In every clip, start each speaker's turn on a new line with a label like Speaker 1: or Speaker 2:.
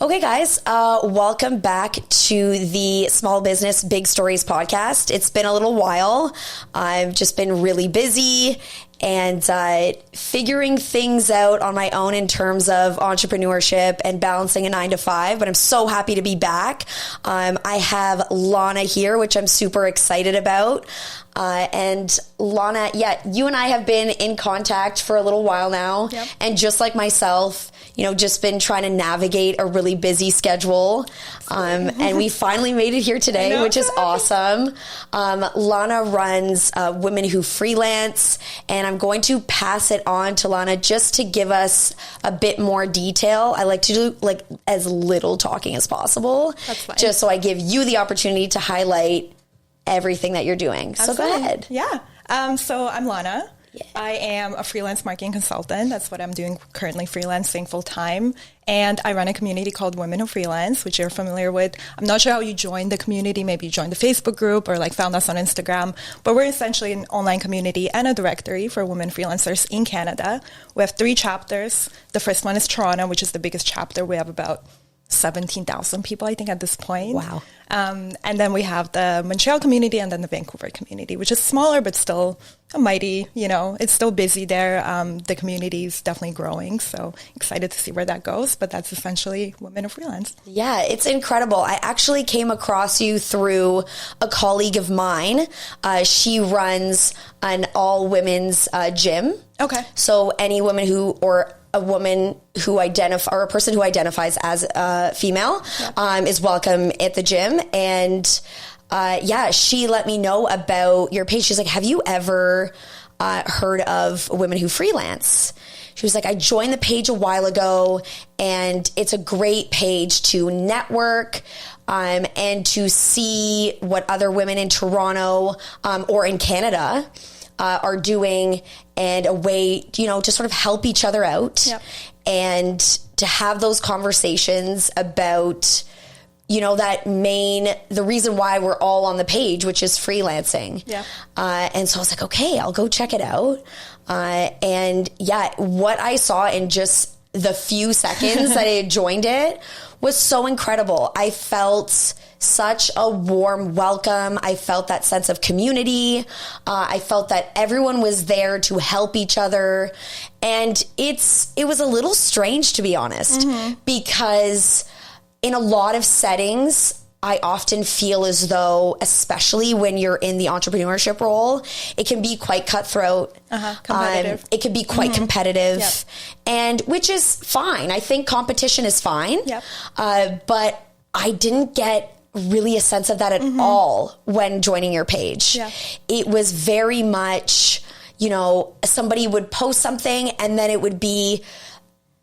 Speaker 1: Okay, guys, welcome back to the Small Business Big Stories podcast. It's been a little while. I've just been really busy and figuring things out on my own in terms of entrepreneurship and balancing a 9 to 5, but I'm so happy to be back. I have Lana here, which I'm super excited about. And Lana, you and I have been in contact for a little while now.
Speaker 2: Yep. And
Speaker 1: just like myself, just been trying to navigate a really busy schedule. And we finally made it here today, which is awesome. Lana runs Women Who Freelance, and I'm going to pass it on to Lana just to give us a bit more detail. I like to do as little talking as possible.
Speaker 2: That's fine.
Speaker 1: Just so I give you the opportunity to highlight everything that you're doing.
Speaker 2: Absolutely.
Speaker 1: So go ahead.
Speaker 2: Yeah. So I'm Lana.
Speaker 1: Yeah.
Speaker 2: I am a freelance marketing consultant. That's what I'm doing currently, freelancing full time. And I run a community called Women Who Freelance, which you're familiar with. I'm not sure how you joined the community. Maybe you joined the Facebook group or found us on Instagram. But we're essentially an online community and a directory for women freelancers in Canada. We have 3 chapters. The first one is Toronto, which is the biggest chapter. We have about 17,000 people, I think, at this point.
Speaker 1: Wow.
Speaker 2: And then we have the Montreal community and then the Vancouver community, which is smaller, but still a mighty, it's still busy there. The community is definitely growing. So excited to see where that goes. But that's essentially Women Who Freelance.
Speaker 1: Yeah, it's incredible. I actually came across you through a colleague of mine. She runs an all women's gym.
Speaker 2: Okay.
Speaker 1: So any woman a woman who or a person who identifies as a female, is welcome at the gym. And she let me know about your page. She's like, have you ever heard of Women Who Freelance? She was like, I joined the page a while ago, and it's a great page to network and to see what other women in Toronto or in Canada are doing, and a way, to sort of help each other out.
Speaker 2: Yep.
Speaker 1: And to have those conversations about, the reason why we're all on the page, which is freelancing.
Speaker 2: Yeah.
Speaker 1: And so I was like, okay, I'll go check it out. What I saw in just the few seconds that I had joined it was so incredible. I felt such a warm welcome. I felt that sense of community. I felt that everyone was there to help each other. And it was a little strange, to be honest, because in a lot of settings, I often feel as though, especially when you're in the entrepreneurship role, it can be quite cutthroat.
Speaker 2: Competitive.
Speaker 1: It can be quite competitive,
Speaker 2: Yep.
Speaker 1: and which is fine. I think competition is fine.
Speaker 2: Yep.
Speaker 1: But I didn't get really a sense of that at all when joining your page.
Speaker 2: Yeah.
Speaker 1: It was very much, somebody would post something and then it would be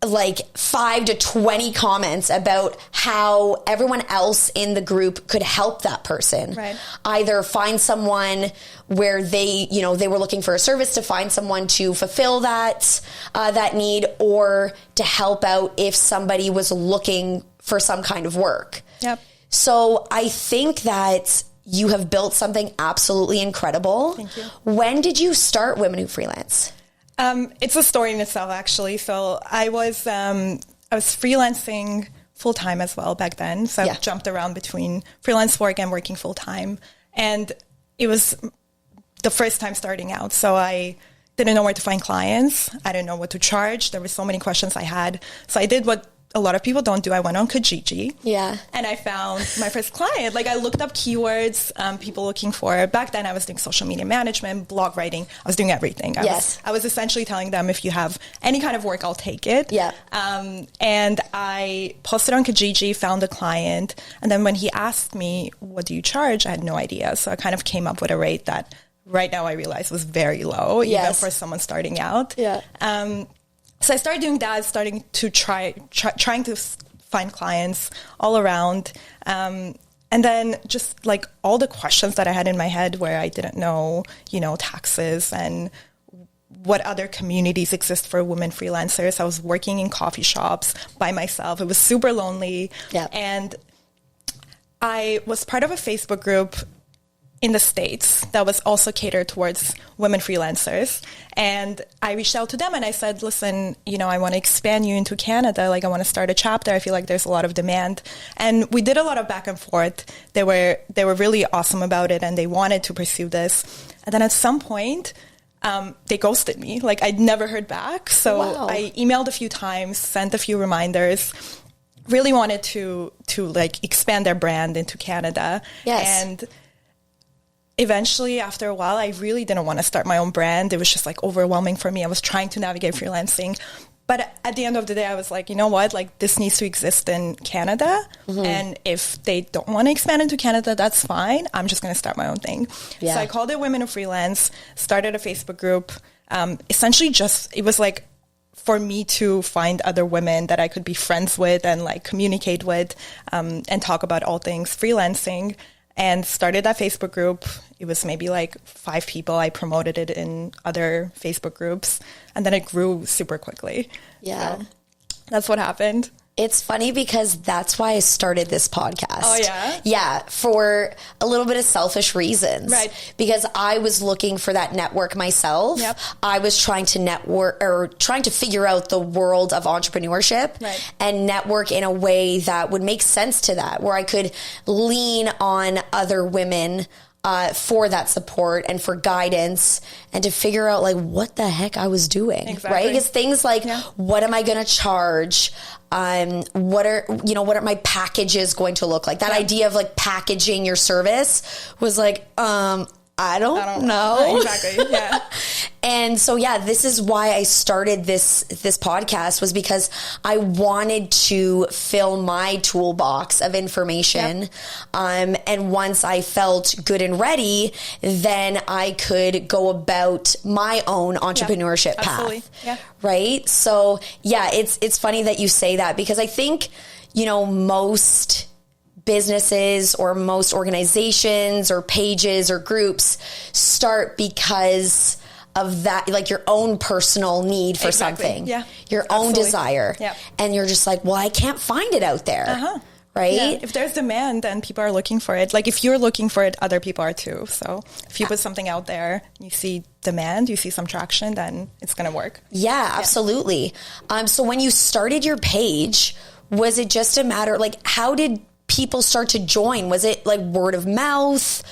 Speaker 1: 5 to 20 comments about how everyone else in the group could help that person.
Speaker 2: Right.
Speaker 1: Either find someone where they were looking for a service, to find someone to fulfill that need, or to help out if somebody was looking for some kind of work.
Speaker 2: Yep.
Speaker 1: So I think that you have built something absolutely incredible.
Speaker 2: Thank you.
Speaker 1: When did you start Women Who Freelance?
Speaker 2: It's a story in itself, actually. So I was freelancing full time as well back then. So I jumped around between freelance work and working full time. And it was the first time starting out. So I didn't know where to find clients. I didn't know what to charge. There were so many questions I had. So I did what a lot of people don't do. I went on Kijiji.
Speaker 1: Yeah.
Speaker 2: And I found my first client. I looked up keywords, people looking for. Back then I was doing social media management, blog writing. I was doing everything. I was essentially telling them, if you have any kind of work, I'll take it.
Speaker 1: Yeah.
Speaker 2: And I posted on Kijiji, found a client. And then when he asked me, what do you charge? I had no idea. So I kind of came up with a rate that right now I realize was very low, even for someone starting out.
Speaker 1: Yeah.
Speaker 2: So I started doing that, starting to trying to find clients all around. And then just all the questions that I had in my head where I didn't know, taxes and what other communities exist for women freelancers. I was working in coffee shops by myself. It was super lonely.
Speaker 1: Yeah.
Speaker 2: And I was part of a Facebook group in the States that was also catered towards women freelancers. And I reached out to them and I said, listen, I want to expand you into Canada. Like, I want to start a chapter. I feel like there's a lot of demand. And we did a lot of back and forth. They were really awesome about it and they wanted to pursue this. And then at some point, they ghosted me. Like, I'd never heard back. So
Speaker 1: wow.
Speaker 2: I emailed a few times, sent a few reminders, really wanted to like expand their brand into Canada.
Speaker 1: Yes.
Speaker 2: And eventually, after a while, I really didn't want to start my own brand. It was just like overwhelming for me. I was trying to navigate freelancing. But at the end of the day, I was like, you know what? Like, this needs to exist in Canada. And if they don't want to expand into Canada, that's fine. I'm just going to start my own thing.
Speaker 1: Yeah.
Speaker 2: So I called it Women Who Freelance, started a Facebook group. Essentially it was like for me to find other women that I could be friends with and like communicate with and talk about all things freelancing. And started that Facebook group. It was maybe like 5 people. I promoted it in other Facebook groups. And then it grew super quickly.
Speaker 1: Yeah.
Speaker 2: So that's what happened.
Speaker 1: It's funny because that's why I started this podcast.
Speaker 2: Oh, yeah?
Speaker 1: Yeah, for a little bit of selfish reasons.
Speaker 2: Right.
Speaker 1: Because I was looking for that network myself.
Speaker 2: Yep.
Speaker 1: I was trying to network or trying to figure out the world of entrepreneurship and network in a way that would make sense to that, where I could lean on other women for that support and for guidance and to figure out like what the heck I was doing.
Speaker 2: Exactly.
Speaker 1: Right? Because things like, what am I going to charge? What are my packages going to look like? That idea of like packaging your service was like, I don't know.
Speaker 2: Exactly. Yeah.
Speaker 1: And so, this is why I started this podcast, was because I wanted to fill my toolbox of information. Yep. And once I felt good and ready, then I could go about my own entrepreneurship path.
Speaker 2: Absolutely. Yeah.
Speaker 1: Right. So it's funny that you say that, because I think, most businesses or most organizations or pages or groups start because of that, like your own personal need for something, your own desire. And you're just like, well, I can't find it out there. Right?
Speaker 2: Yeah. If there's demand, then people are looking for it. Like, if you're looking for it, other people are too. So if you put something out there, you see demand, you see some traction, then it's going to work.
Speaker 1: Yeah, absolutely. So when you started your page, was it just a matter, like, how did people start to join? Was it like word of mouth?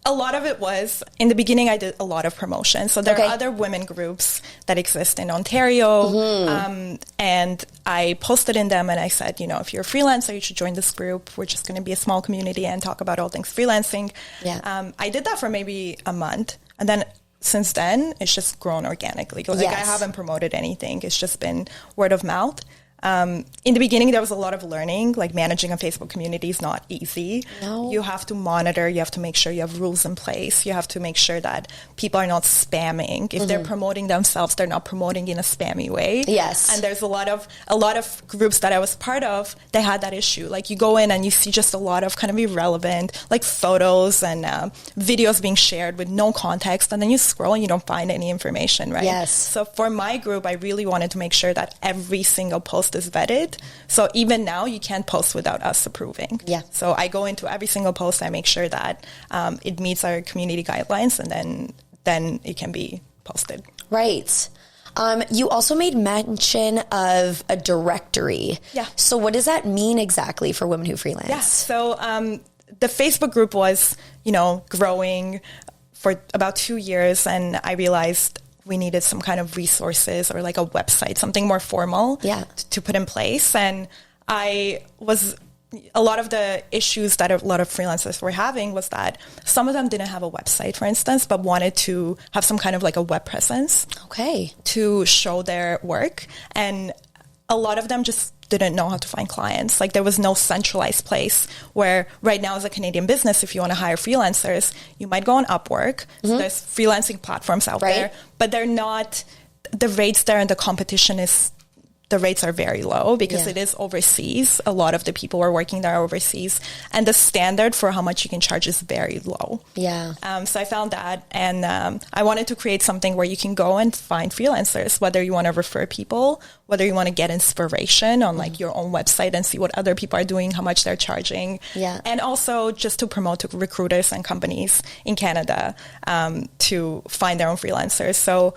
Speaker 2: A lot of it was, in the beginning, I did a lot of promotion. So there are other women groups that exist in Ontario. And I posted in them and I said, if you're a freelancer, you should join this group. We're just going to be a small community and talk about all things freelancing. Yeah. I did that for maybe a month. And then since then, it's just grown organically. Like, I haven't promoted anything. It's just been word of mouth. In the beginning, there was a lot of learning, like managing a Facebook community is not easy. No. You have to monitor, you have to make sure you have rules in place. You have to make sure that people are not spamming. If they're promoting themselves, they're not promoting in a spammy way.
Speaker 1: Yes.
Speaker 2: And there's a lot of groups that I was part of, they had that issue. Like, you go in and you see just a lot of kind of irrelevant, like photos and videos being shared with no context. And then you scroll and you don't find any information, right?
Speaker 1: Yes.
Speaker 2: So for my group, I really wanted to make sure that every single post is vetted. So even now, you can't post without us approving.
Speaker 1: Yeah.
Speaker 2: So I go into every single post. I make sure that it meets our community guidelines, and then it can be posted. Right.
Speaker 1: You also made mention of a directory.
Speaker 2: Yeah.
Speaker 1: So what does that mean exactly for Women Who Freelance?
Speaker 2: Yeah. So the Facebook group was, growing for about 2 years, and I realized we needed some kind of resources or like a website, something more formal to put in place. And a lot of the issues that a lot of freelancers were having was that some of them didn't have a website, for instance, but wanted to have some kind of like a web presence to show their work. And a lot of them just didn't know how to find clients. Like, there was no centralized place where right now, as a Canadian business, if you want to hire freelancers, you might go on Upwork. So there's freelancing platforms out there, but they're not, the rates there and the competition is the rates are very low because
Speaker 1: Yeah.
Speaker 2: it is overseas. A lot of the people who are working there are overseas, and the standard for how much you can charge is very low.
Speaker 1: Yeah.
Speaker 2: So I found that, and I wanted to create something where you can go and find freelancers, whether you want to refer people, whether you want to get inspiration on like your own website and see what other people are doing, how much they're charging.
Speaker 1: Yeah.
Speaker 2: And also just to promote to recruiters and companies in Canada to find their own freelancers. So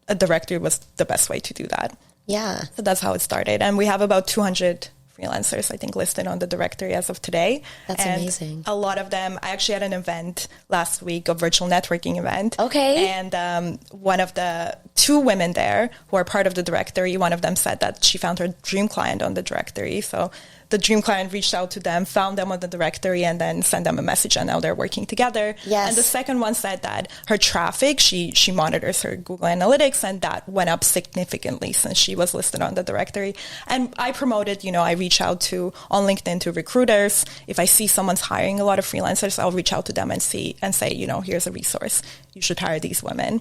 Speaker 2: a directory was the best way to do that.
Speaker 1: Yeah.
Speaker 2: So that's how it started. And we have about 200 freelancers, I think, listed on the directory as of today.
Speaker 1: That's
Speaker 2: and
Speaker 1: amazing.
Speaker 2: A lot of them, I actually had an event last week, a virtual networking event.
Speaker 1: Okay.
Speaker 2: And one of the two women there who are part of the directory, one of them said that she found her dream client on the directory. So the dream client reached out to them, found them on the directory, and then sent them a message, and now they're working together.
Speaker 1: Yes.
Speaker 2: And the second one said that her traffic, she monitors her Google Analytics, and that went up significantly since she was listed on the directory. And I promoted, I reach out to, on LinkedIn, to recruiters. If I see someone's hiring a lot of freelancers, I'll reach out to them and say, here's a resource. You should hire these women.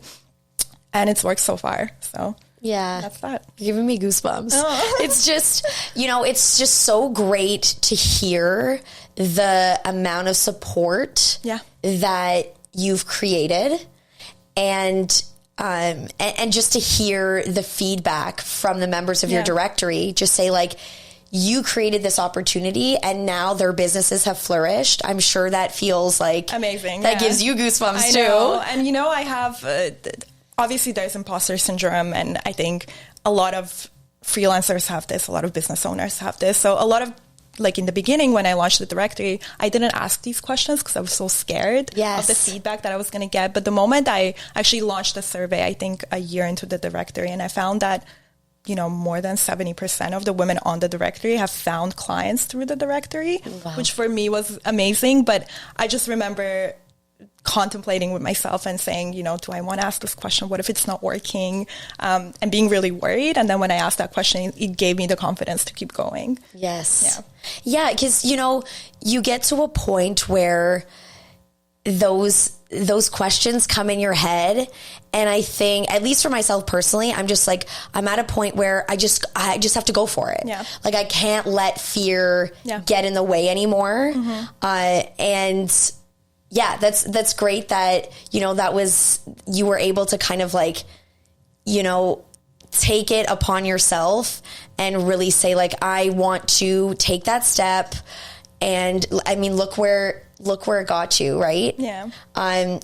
Speaker 2: And it's worked so far. So
Speaker 1: yeah,
Speaker 2: that's that.
Speaker 1: You're giving me goosebumps. Oh. It's just, it's just so great to hear the amount of support that you've created, and just to hear the feedback from the members of your directory. Just say like, you created this opportunity and now their businesses have flourished. I'm sure that feels like
Speaker 2: amazing.
Speaker 1: That gives you goosebumps too.
Speaker 2: Know. And I have obviously there's imposter syndrome, and I think a lot of freelancers have this, a lot of business owners have this. So a lot of, like in the beginning when I launched the directory, I didn't ask these questions because I was so scared of the feedback that I was going to get. But the moment I actually launched a survey, I think a year into the directory, and I found that more than 70% of the women on the directory have found clients through the directory, which for me was amazing. But I just remember contemplating with myself and saying, do I want to ask this question? What if it's not working? And being really worried. And then when I asked that question, it gave me the confidence to keep going.
Speaker 1: Yes. Yeah. Because, you get to a point where those questions come in your head. And I think, at least for myself personally, I'm just like, I'm at a point where I just have to go for it.
Speaker 2: Yeah.
Speaker 1: Like I can't let fear get in the way anymore. And yeah, that's great that, you were able to kind of like, take it upon yourself and really say like, I want to take that step. And I mean, look where it got you, right?
Speaker 2: Yeah.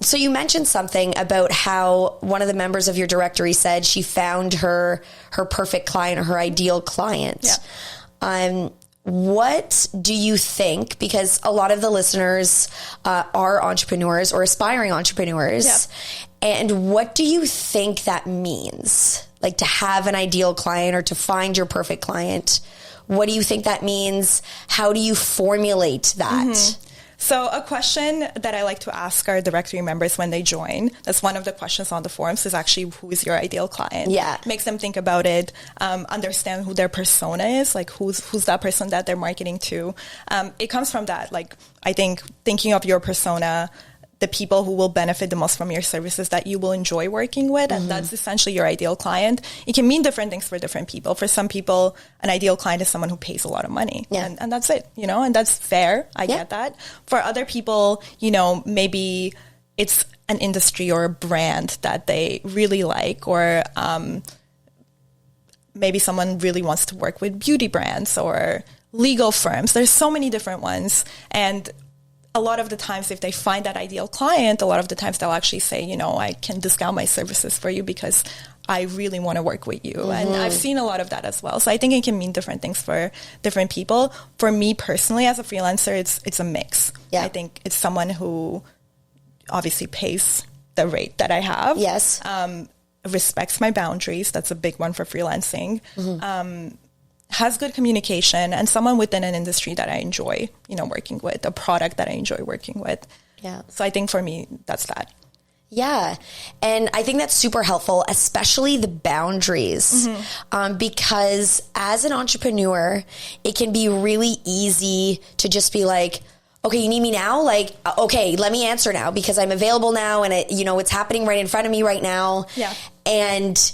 Speaker 1: So you mentioned something about how one of the members of your directory said she found her perfect client or her ideal client.
Speaker 2: Yeah.
Speaker 1: What do you think, because a lot of the listeners are entrepreneurs or aspiring entrepreneurs, and what do you think that means? Like to have an ideal client or to find your perfect client? What do you think that means? How do you formulate that?
Speaker 2: So a question that I like to ask our directory members when they join, that's one of the questions on the forums, is actually, who is your ideal client?
Speaker 1: Yeah.
Speaker 2: Makes them think about it, understand who their persona is, like who's that person that they're marketing to. It comes from that. Like, I think thinking of your persona, the people who will benefit the most from your services that you will enjoy working with. And that's essentially your ideal client. It can mean different things for different people. For some people, an ideal client is someone who pays a lot of money.
Speaker 1: Yeah.
Speaker 2: And that's it, and that's fair. I get that. For other people, maybe it's an industry or a brand that they really like, or maybe someone really wants to work with beauty brands or legal firms. There's so many different ones. And a lot of the times, if they find that ideal client, a lot of the times they'll actually say, I can discount my services for you because I really want to work with you. And I've seen a lot of that as well. So I think it can mean different things for different people. For me personally, as a freelancer, it's a mix.
Speaker 1: Yeah.
Speaker 2: I think it's someone who obviously pays the rate that I have.
Speaker 1: Yes.
Speaker 2: Respects my boundaries. That's a big one for freelancing. Has good communication, and someone within an industry that I enjoy, working with, a product that I enjoy working with.
Speaker 1: Yeah.
Speaker 2: So I think for me, that's that.
Speaker 1: Yeah. And I think that's super helpful, especially the boundaries, because as an entrepreneur, it can be really easy to just be like, okay, you need me now? Like, okay, let me answer now because I'm available now and it's happening right in front of me right now.
Speaker 2: Yeah.
Speaker 1: And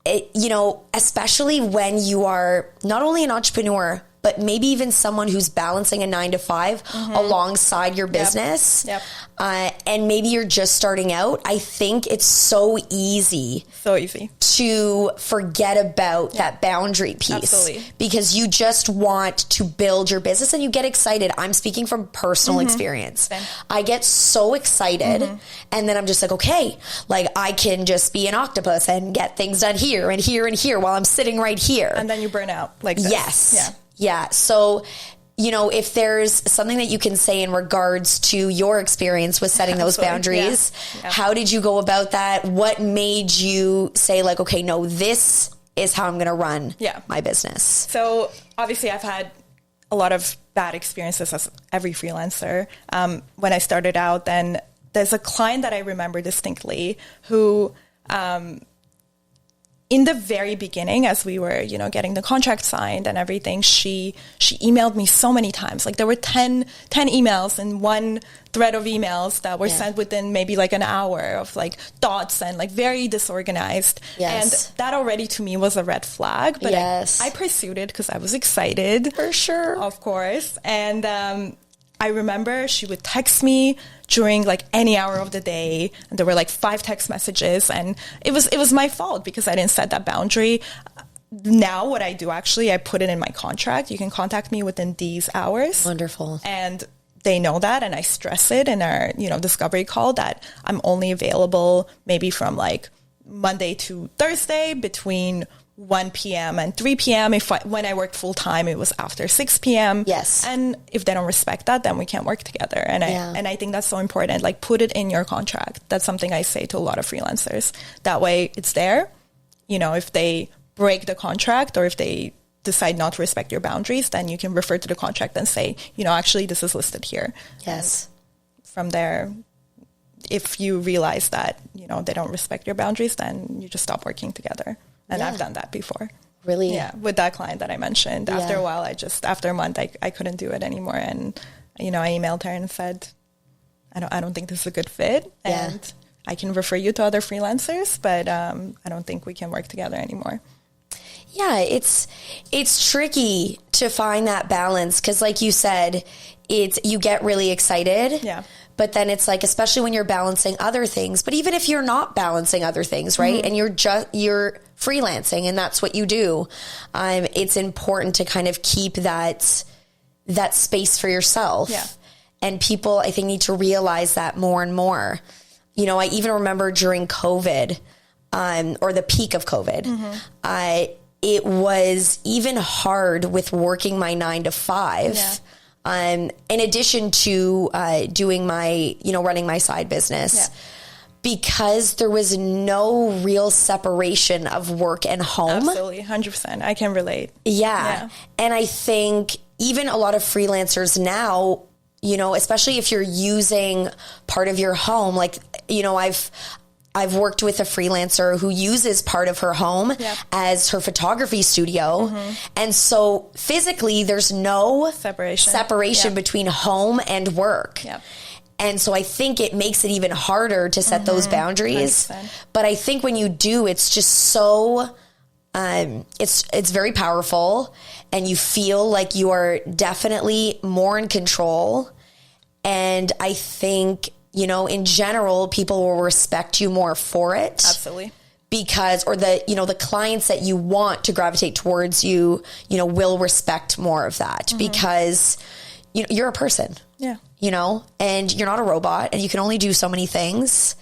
Speaker 1: especially when you are not only an entrepreneur, but maybe even someone who's balancing a 9-to-5 alongside your business.
Speaker 2: Yep.
Speaker 1: And maybe you're just starting out. I think it's so easy to forget about that boundary piece.
Speaker 2: Absolutely.
Speaker 1: Because you just want to build your business and you get excited. I'm speaking from personal experience.
Speaker 2: Same.
Speaker 1: I get so excited and then I'm just like, okay, like I can just be an octopus and get things done here and here and here while I'm sitting right here.
Speaker 2: And then you burn out like this.
Speaker 1: Yes. Yeah. So, if there's something that you can say in regards to your experience with setting those boundaries, how did you go about that? What made you say like, okay, no, this is how I'm going to run my business?
Speaker 2: So obviously I've had a lot of bad experiences as every freelancer. When I started out, then there's a client that I remember distinctly who, in the very beginning, as we were, getting the contract signed and everything, she emailed me so many times. Like there were 10 emails in one thread of emails that were sent within maybe like an hour of like thoughts and like very disorganized.
Speaker 1: Yes.
Speaker 2: And that already to me was a red flag. But I pursued it because I was excited.
Speaker 1: For sure.
Speaker 2: Of course. And I remember she would text me during like any hour of the day, and there were like 5 text messages, and it was my fault because I didn't set that boundary. Now what I do, actually, I put it in my contract. You can contact me within these hours.
Speaker 1: Wonderful.
Speaker 2: And they know that, and I stress it in our discovery call that I'm only available maybe from like Monday to Thursday between 1 p.m. and 3 p.m. When I worked full time, it was after 6 p.m.
Speaker 1: Yes.
Speaker 2: And if they don't respect that, then we can't work together. And I think that's so important. Like put it in your contract. That's something I say to a lot of freelancers. That way it's there. If they break the contract or if they decide not to respect your boundaries, then you can refer to the contract and say, actually this is listed here.
Speaker 1: Yes.
Speaker 2: And from there, if you realize that, they don't respect your boundaries, then you just stop working together. And I've done that before.
Speaker 1: Really?
Speaker 2: Yeah. With that client that I mentioned. After a while, after a month, I couldn't do it anymore. And, I emailed her and said, I don't think this is a good fit. And I can refer you to other freelancers, but I don't think we can work together anymore.
Speaker 1: Yeah, it's tricky to find that balance because like you said, you get really excited.
Speaker 2: Yeah.
Speaker 1: But then it's like, especially when you're balancing other things, but even if you're not balancing other things, right? And you're freelancing and that's what you do. It's important to kind of keep that space for yourself.
Speaker 2: Yeah.
Speaker 1: And people, I think, need to realize that more and more. I even remember during COVID, or the peak of COVID, it was even hard with working my 9-to-5.
Speaker 2: Yeah.
Speaker 1: In addition to doing my, running my side business, because there was no real separation of work and home.
Speaker 2: Absolutely, 100%. I can relate.
Speaker 1: Yeah. And I think even a lot of freelancers now, especially if you're using part of your home, like, I've worked with a freelancer who uses part of her home as her photography studio. And so physically there's no separation between home and work. And so I think it makes it even harder to set those boundaries.
Speaker 2: 100%.
Speaker 1: But I think when you do, it's just so, it's very powerful and you feel like you are definitely more in control. And I think, in general, people will respect you more for it.
Speaker 2: Absolutely.
Speaker 1: Because, or the clients that you want to gravitate towards you, will respect more of that because, you're a person.
Speaker 2: Yeah.
Speaker 1: And you're not a robot and you can only do so many things.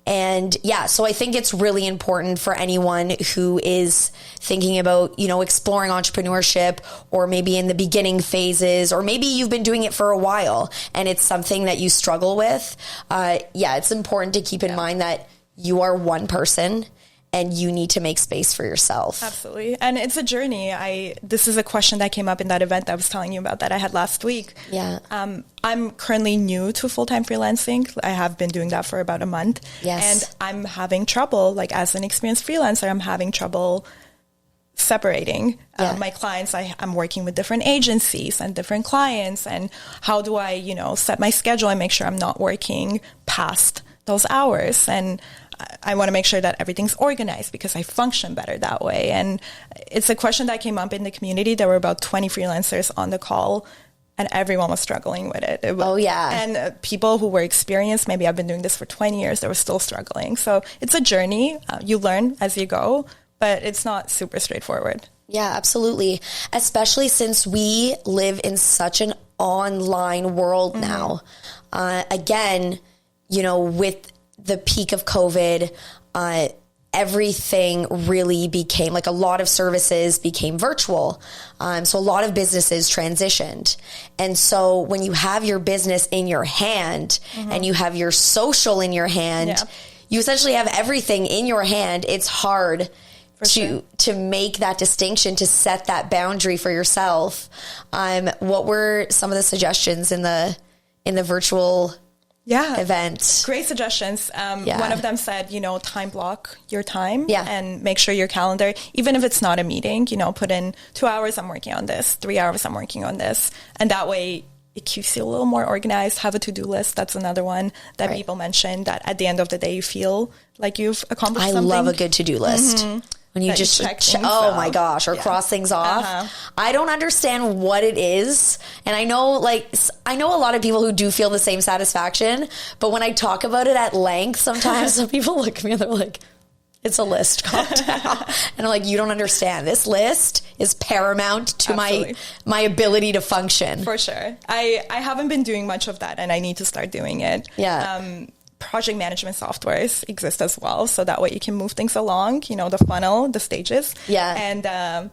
Speaker 1: And so I think it's really important for anyone who is thinking about, exploring entrepreneurship or maybe in the beginning phases, or maybe you've been doing it for a while and it's something that you struggle with. It's important to keep in mind that you are one person and you need to make space for yourself.
Speaker 2: Absolutely. And it's a journey. This is a question that came up in that event that I was telling you about that I had last week.
Speaker 1: Yeah.
Speaker 2: I'm currently new to full-time freelancing. I have been doing that for about a month.
Speaker 1: Yes.
Speaker 2: And I'm having trouble, like as an experienced freelancer, I'm having trouble separating my clients. I'm working with different agencies and different clients. And how do I, set my schedule and make sure I'm not working past those hours? And I want to make sure that everything's organized because I function better that way. And it's a question that came up in the community. There were about 20 freelancers on the call, and everyone was struggling with it.
Speaker 1: Oh, yeah.
Speaker 2: And people who were experienced, maybe I've been doing this for 20 years, they were still struggling. So it's a journey. You learn as you go, but it's not super straightforward.
Speaker 1: Yeah, absolutely. Especially since we live in such an online world now. Again, you know, with the peak of COVID, everything really became, like, a lot of services became virtual. So a lot of businesses transitioned. And so when you have your business in your hand and you have your social in your hand, you essentially have everything in your hand. It's hard to make that distinction, to set that boundary for yourself. What were some of the suggestions in the virtual event?
Speaker 2: Great suggestions. One of them said, you know, time block your time and make sure your calendar, even if it's not a meeting, you know, put in 2 hours I'm working on this, 3 hours I'm working on this. And that way it keeps you a little more organized. Have a to-do list. That's another one that people mentioned, that at the end of the day you feel like you've accomplished something.
Speaker 1: I love a good to-do list. When you just my gosh, or cross things off. I don't understand what it is. And I know a lot of people who do feel the same satisfaction, but when I talk about it at length, sometimes some people look at me and they're like, it's a list, calm down. And I'm like, you don't understand. This list is paramount to my ability to function.
Speaker 2: For sure. I haven't been doing much of that, and I need to start doing it. Project management softwares exist as well, so that way you can move things along, you know, the funnel, the stages. And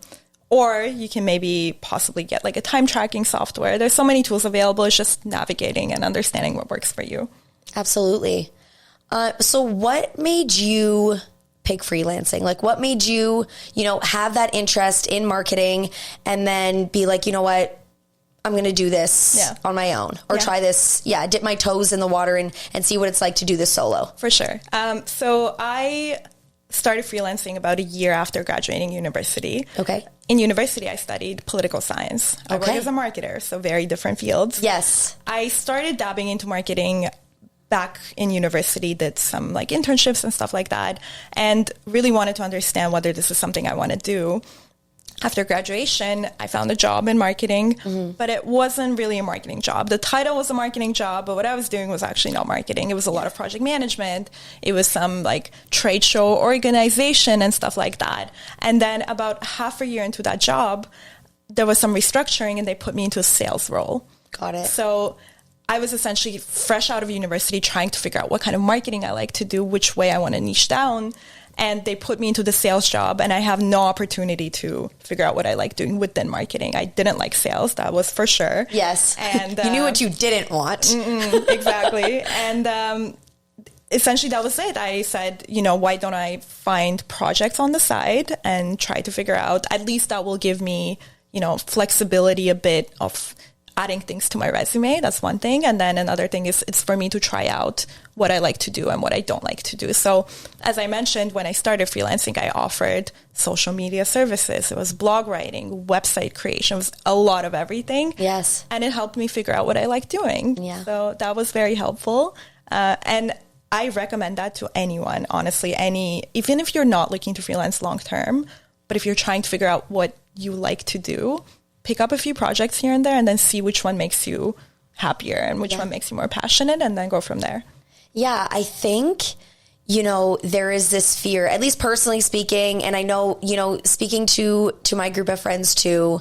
Speaker 2: or you can maybe possibly get like a time tracking software. There's so many tools available. It's just navigating and understanding what works for you.
Speaker 1: Absolutely. So what made you pick freelancing? Like, what made you, you know, have that interest in marketing and then be like, you know what, I'm going to do this on my own, or try this, dip my toes in the water and see what it's like to do this solo.
Speaker 2: For sure. So I started freelancing about a year after graduating university.
Speaker 1: Okay.
Speaker 2: In university, I studied political science. I worked as a marketer, so very different fields.
Speaker 1: Yes.
Speaker 2: I started dabbing into marketing back in university, did some like internships and stuff like that, and really wanted to understand whether this is something I want to do. After graduation, I found a job in marketing, but it wasn't really a marketing job. The title was a marketing job, but what I was doing was actually not marketing. It was a lot of project management. It was some like trade show organization and stuff like that. And then about half a year into that job, there was some restructuring and they put me into a sales role.
Speaker 1: Got it.
Speaker 2: So I was essentially fresh out of university trying to figure out what kind of marketing I like to do, which way I want to niche down. And they put me into the sales job, and I have no opportunity to figure out what I like doing within marketing. I didn't like sales, that was for sure.
Speaker 1: Yes. And you knew what you didn't want.
Speaker 2: Exactly. And essentially that was it. I said, you know, why don't I find projects on the side and try to figure out, at least that will give me, you know, flexibility, a bit of adding things to my resume. That's one thing. And then another thing is it's for me to try out what I like to do and what I don't like to do. So as I mentioned, when I started freelancing, I offered social media services. It was blog writing, website creation. It was a lot of everything.
Speaker 1: Yes.
Speaker 2: And it helped me figure out what I like doing.
Speaker 1: Yeah.
Speaker 2: So that was very helpful. And I recommend that to anyone, honestly, even if you're not looking to freelance long term, but if you're trying to figure out what you like to do, pick up a few projects here and there and then see which one makes you happier and which one makes you more passionate, and then go from there. Yeah,
Speaker 1: I think, you know, there is this fear, at least personally speaking, and I know, you know, speaking to my group of friends too,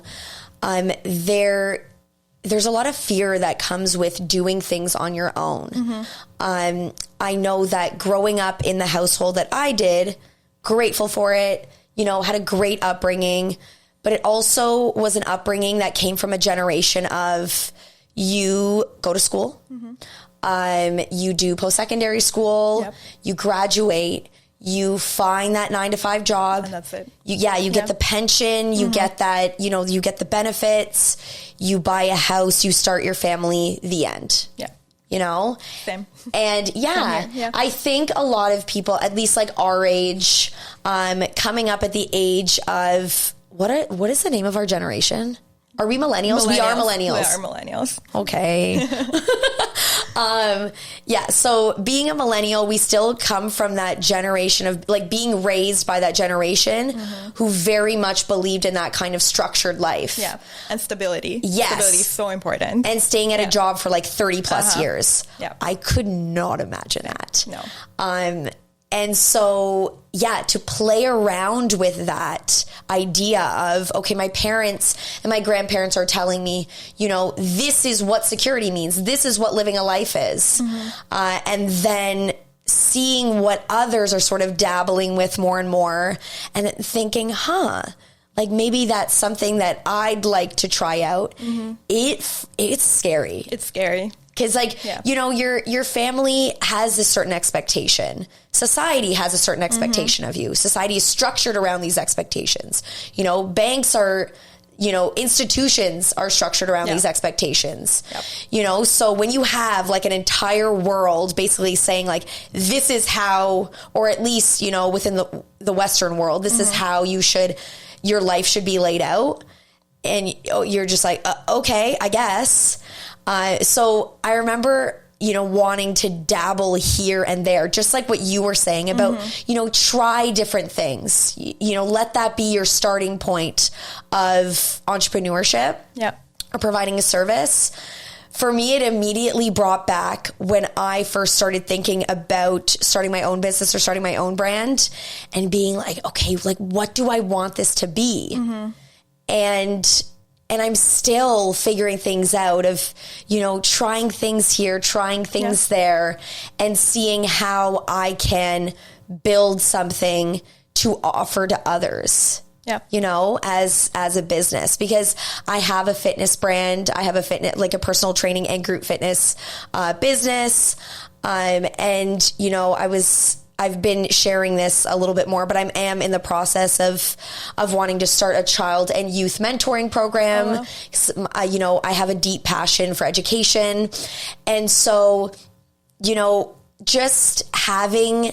Speaker 1: there's a lot of fear that comes with doing things on your own. I know that growing up in the household that I did, grateful for it, you know, had a great upbringing, but it also was an upbringing that came from a generation of you go to school, you do post-secondary school, you graduate, you find that 9-to-5 job.
Speaker 2: And that's it.
Speaker 1: You get the pension, you get that, you know, you get the benefits, you buy a house, you start your family, the end.
Speaker 2: Yeah.
Speaker 1: You know?
Speaker 2: Same.
Speaker 1: And I think a lot of people, at least like our age, coming up at the age of, what is the name of our generation? Are we millennials? We are millennials.
Speaker 2: We are millennials.
Speaker 1: Okay. Yeah. So being a millennial, we still come from that generation of like being raised by that generation who very much believed in that kind of structured life.
Speaker 2: Yeah. And stability.
Speaker 1: Yes.
Speaker 2: Stability is so important.
Speaker 1: And staying at a job for like 30 plus years.
Speaker 2: Yeah.
Speaker 1: I could not imagine that.
Speaker 2: No.
Speaker 1: And so, yeah, to play around with that idea of, okay, my parents and my grandparents are telling me, you know, this is what security means. This is what living a life is. And then seeing what others are sort of dabbling with more and more and thinking, like maybe that's something that I'd like to try out. It's scary.
Speaker 2: It's scary.
Speaker 1: Because, like, you know, your family has a certain expectation. Society has a certain expectation of you. Society is structured around these expectations. You know, banks are, you know, institutions are structured around these expectations. You know, so when you have, like, an entire world basically saying, like, this is how, or at least, you know, within the Western world, this is how your life should be laid out. And you're just like, okay, I guess. So I remember, you know, wanting to dabble here and there, just like what you were saying about, you know, try different things, you know, let that be your starting point of entrepreneurship or providing a service. For me, it immediately brought back when I first started thinking about starting my own business or starting my own brand and being like, okay, like, what do I want this to be? And I'm still figuring things out of, you know, trying things here, trying things there, and seeing how I can build something to offer to others. You know, as a business, because I have a fitness brand, I have a fitness, like a personal training and group fitness business. And, you know, I've been sharing this a little bit more, but I am in the process of wanting to start a child and youth mentoring program. You know, I have a deep passion for education. And so, you know, just having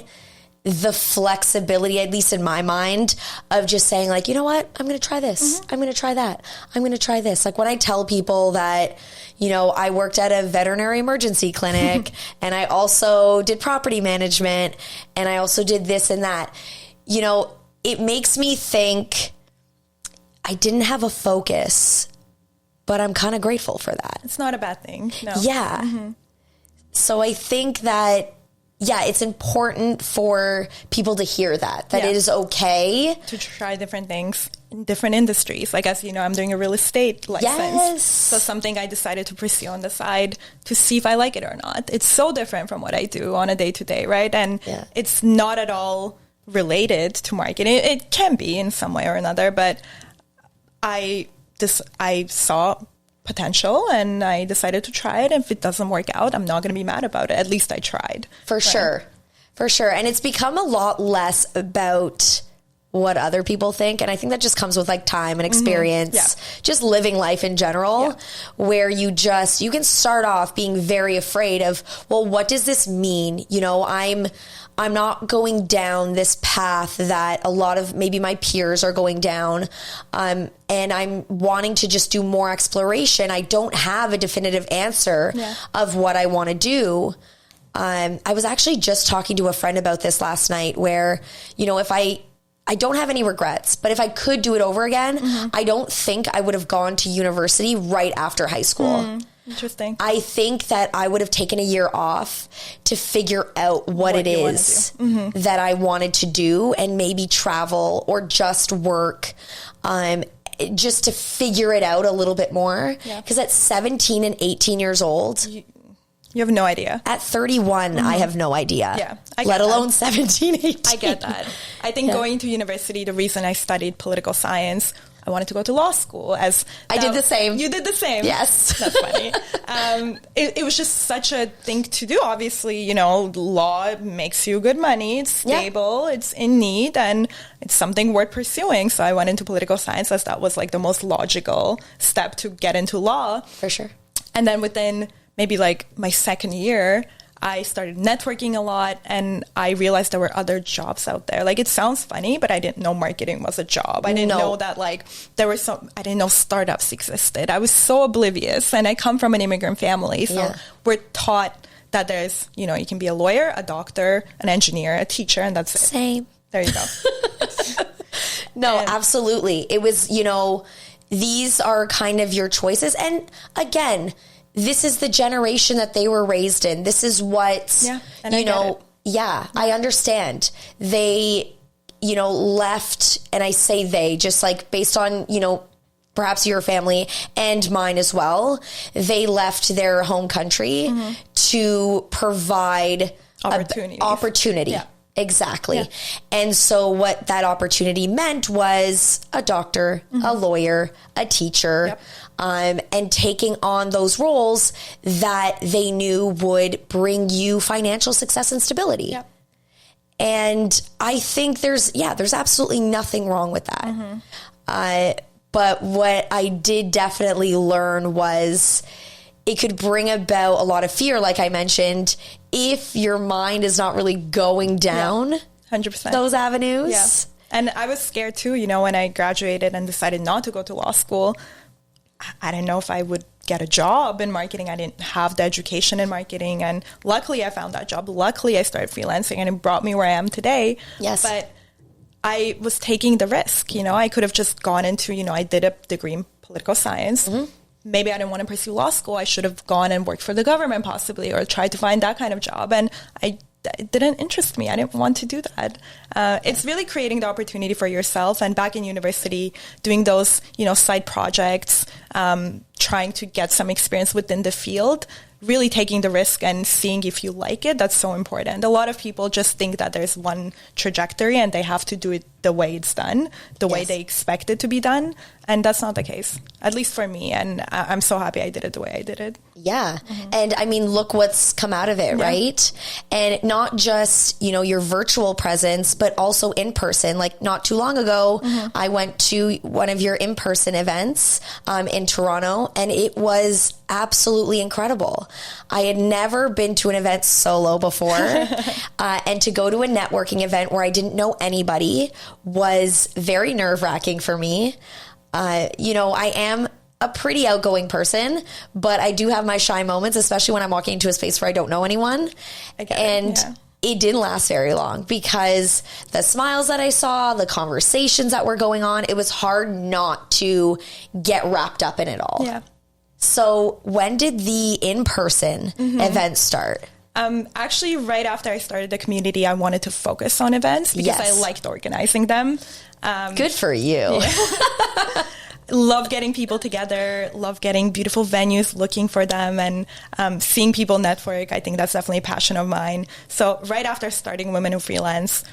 Speaker 1: the flexibility, at least in my mind, of just saying like, you know what, I'm going to try this. I'm going to try that. I'm going to try this. Like when I tell people that, you know, I worked at a veterinary emergency clinic and I also did property management and I also did this and that, you know, it makes me think I didn't have a focus, but I'm kind of grateful for that.
Speaker 2: It's not a bad thing. No.
Speaker 1: Yeah. So I think that, yeah, it's important for people to hear that it is okay
Speaker 2: to try different things in different industries. Like, as you know, I'm doing a real estate license. So something I decided to pursue on the side to see if I like it or not. It's so different from what I do on a day-to-day, right? And it's not at all related to marketing. It can be in some way or another, but I saw potential and I decided to try it. If it doesn't work out, I'm not going to be mad about it. At least I tried.
Speaker 1: For sure. And it's become a lot less about what other people think. And I think that just comes with like time and experience, just living life in general, where you can start off being very afraid of, well, what does this mean? You know, I'm not going down this path that a lot of maybe my peers are going down. And I'm wanting to just do more exploration. I don't have a definitive answer of what I want to do. I was actually just talking to a friend about this last night where, you know, if I don't have any regrets, but if I could do it over again, I don't think I would have gone to university right after high school.
Speaker 2: Interesting.
Speaker 1: I think that I would have taken a year off to figure out what it is that I wanted to do and maybe travel or just work, just to figure it out a little bit more. Because at 17 and 18 years old...
Speaker 2: You have no idea.
Speaker 1: At 31, I have no idea.
Speaker 2: Yeah.
Speaker 1: Let alone 17, 18.
Speaker 2: I get that. I think going to university, the reason I studied political science, I wanted to go to law school. I
Speaker 1: did the same.
Speaker 2: You did the same.
Speaker 1: Yes.
Speaker 2: That's funny. It was just such a thing to do. Obviously, you know, law makes you good money. It's stable. It's in need. And it's something worth pursuing. So I went into political science as that was like the most logical step to get into law.
Speaker 1: For sure.
Speaker 2: And then within maybe like my second year, I started networking a lot and I realized there were other jobs out there. Like, it sounds funny, but I didn't know marketing was a job. I didn't know that like I didn't know startups existed. I was so oblivious, and I come from an immigrant family. So we're taught that there's, you know, you can be a lawyer, a doctor, an engineer, a teacher, and that's it.
Speaker 1: Same.
Speaker 2: There you go.
Speaker 1: No, absolutely. It was, you know, these are kind of your choices. And again, this is the generation that they were raised in. This is what, you know, I understand. They, you know, left, and I say they, just like based on, you know, perhaps your family and mine as well, they left their home country to provide opportunity. Yeah. Exactly. Yeah. And so what that opportunity meant was a doctor, a lawyer, a teacher, and taking on those roles that they knew would bring you financial success and stability. Yep. And I think there's absolutely nothing wrong with that. But what I did definitely learn was it could bring about a lot of fear, like I mentioned, if your mind is not really going down
Speaker 2: 100%
Speaker 1: those avenues.
Speaker 2: Yeah. And I was scared too, you know, when I graduated and decided not to go to law school. I didn't know if I would get a job in marketing. I didn't have the education in marketing. And luckily I found that job. Luckily I started freelancing and it brought me where I am today.
Speaker 1: Yes.
Speaker 2: But I was taking the risk, you know, I could have just gone into, you know, I did a degree in political science. Maybe I didn't want to pursue law school. I should have gone and worked for the government possibly, or tried to find that kind of job. And it didn't interest me. I didn't want to do that. It's really creating the opportunity for yourself. And back in university, doing those, you know, side projects, trying to get some experience within the field, really taking the risk and seeing if you like it. That's so important. A lot of people just think that there's one trajectory and they have to do it the way it's done, the way they expect it to be done. And that's not the case, at least for me. And I'm so happy I did it the way I did it.
Speaker 1: Yeah. And I mean, look what's come out of it, right? And not just, you know, your virtual presence, but also in person. Like not too long ago, I went to one of your in-person events in Toronto, and it was absolutely incredible. I had never been to an event solo before. And to go to a networking event where I didn't know anybody was very nerve-wracking for me. You know, I am a pretty outgoing person, but I do have my shy moments, especially when I'm walking into a space where I don't know anyone. It didn't last very long because the smiles that I saw, the conversations that were going on, it was hard not to get wrapped up in it all. Yeah. So when did the in-person event start?
Speaker 2: Actually, right after I started the community, I wanted to focus on events because I liked organizing them.
Speaker 1: Good for you.
Speaker 2: Love getting people together, love getting beautiful venues, looking for them, and seeing people network. I think that's definitely a passion of mine. So right after starting Women Who Freelance,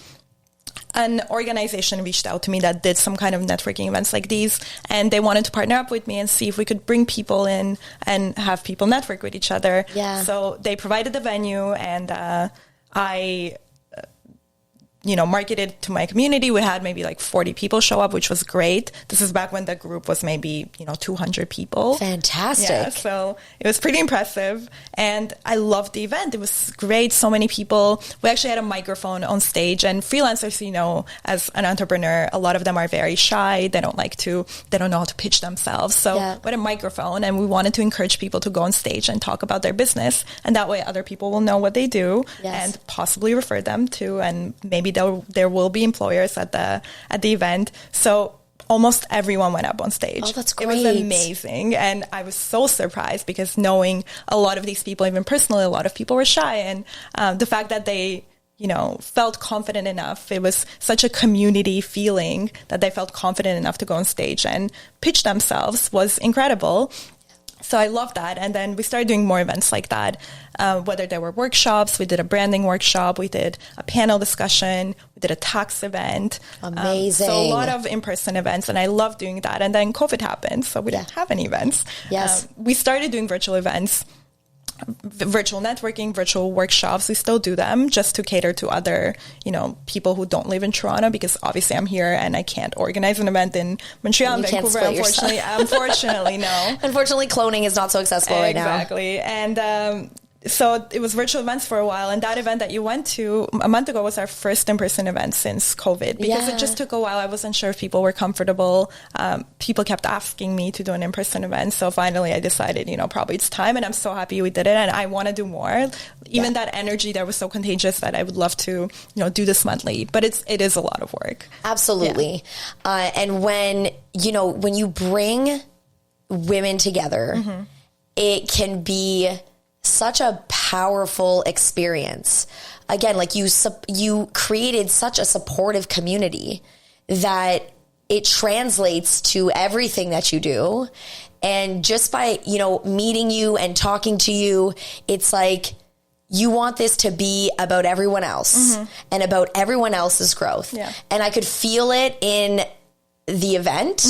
Speaker 2: an organization reached out to me that did some kind of networking events like these, and they wanted to partner up with me and see if we could bring people in and have people network with each other. Yeah. So they provided the venue, and I you know, marketed to my community. We had maybe like 40 people show up, which was great. This is back when the group was maybe, 200 people.
Speaker 1: Fantastic.
Speaker 2: Yeah, so it was pretty impressive. And I loved the event. It was great. So many people. We actually had a microphone on stage, and freelancers, as an entrepreneur, a lot of them are very shy. They don't know how to pitch themselves. So we had a microphone, and we wanted to encourage people to go on stage and talk about their business. And that way other people will know what they do and possibly refer them to, and maybe there will be employers at the event. So almost everyone went up on stage.
Speaker 1: Oh, that's great.
Speaker 2: It was amazing. And I was so surprised because knowing a lot of these people, even personally, a lot of people were shy. And the fact that they, felt confident enough, it was such a community feeling that they felt confident enough to go on stage and pitch themselves was incredible. So I love that. And then we started doing more events like that, whether there were workshops. We did a branding workshop. We did a panel discussion. We did a tax event.
Speaker 1: Amazing.
Speaker 2: So a lot of in-person events. And I love doing that. And then COVID happened, so we didn't have any events.
Speaker 1: Yes.
Speaker 2: We started doing virtual events, virtual networking, virtual workshops. We still do them just to cater to other, people who don't live in Toronto, because obviously I'm here and I can't organize an event in Montreal and Vancouver. Unfortunately, no.
Speaker 1: Unfortunately, cloning is not so accessible right now.
Speaker 2: Exactly. And so it was virtual events for a while, and that event that you went to a month ago was our first in-person event since COVID, because it just took a while. I wasn't sure if people were comfortable. People kept asking me to do an in-person event, so finally I decided, probably it's time, and I'm so happy we did it, and I want to do more. Even that energy there was so contagious that I would love to, do this monthly, but it is a lot of work.
Speaker 1: Absolutely. Yeah. And when you bring women together, it can be such a powerful experience. Again, like you created such a supportive community that it translates to everything that you do. And just by, meeting you and talking to you, it's like you want this to be about everyone else and about everyone else's growth. Yeah. And I could feel it in the event.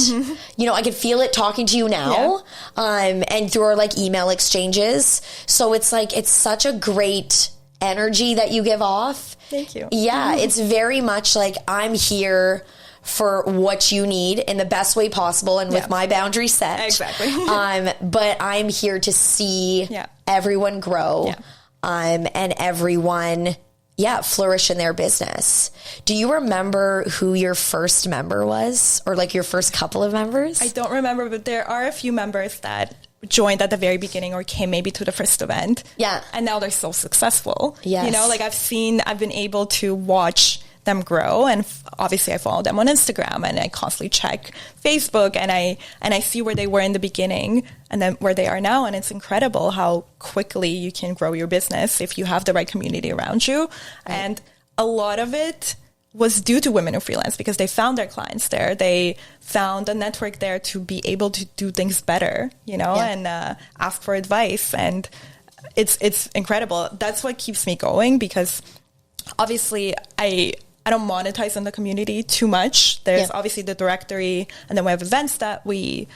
Speaker 1: I could feel it talking to you now, and through our email exchanges. So it's it's such a great energy that you give off.
Speaker 2: Thank you.
Speaker 1: Yeah. It's very much I'm here for what you need in the best way possible and with my boundaries set.
Speaker 2: Exactly.
Speaker 1: But I'm here to see everyone grow, and everyone flourish in their business. Do you remember who your first member was, or your first couple of members?
Speaker 2: I don't remember, but there are a few members that joined at the very beginning or came maybe to the first event. Yeah. And now they're so successful. Yes. I've been able to watch them grow, and obviously I follow them on Instagram, and I constantly check Facebook, and I see where they were in the beginning and then where they are now, and it's incredible how quickly you can grow your business if you have the right community around you. Right. And a lot of it was due to Women Who Freelance, because they found their clients there. They found a network there to be able to do things better, and ask for advice. And it's incredible. That's what keeps me going, because obviously I don't monetize on the community too much. There's obviously the directory, and then we have events that we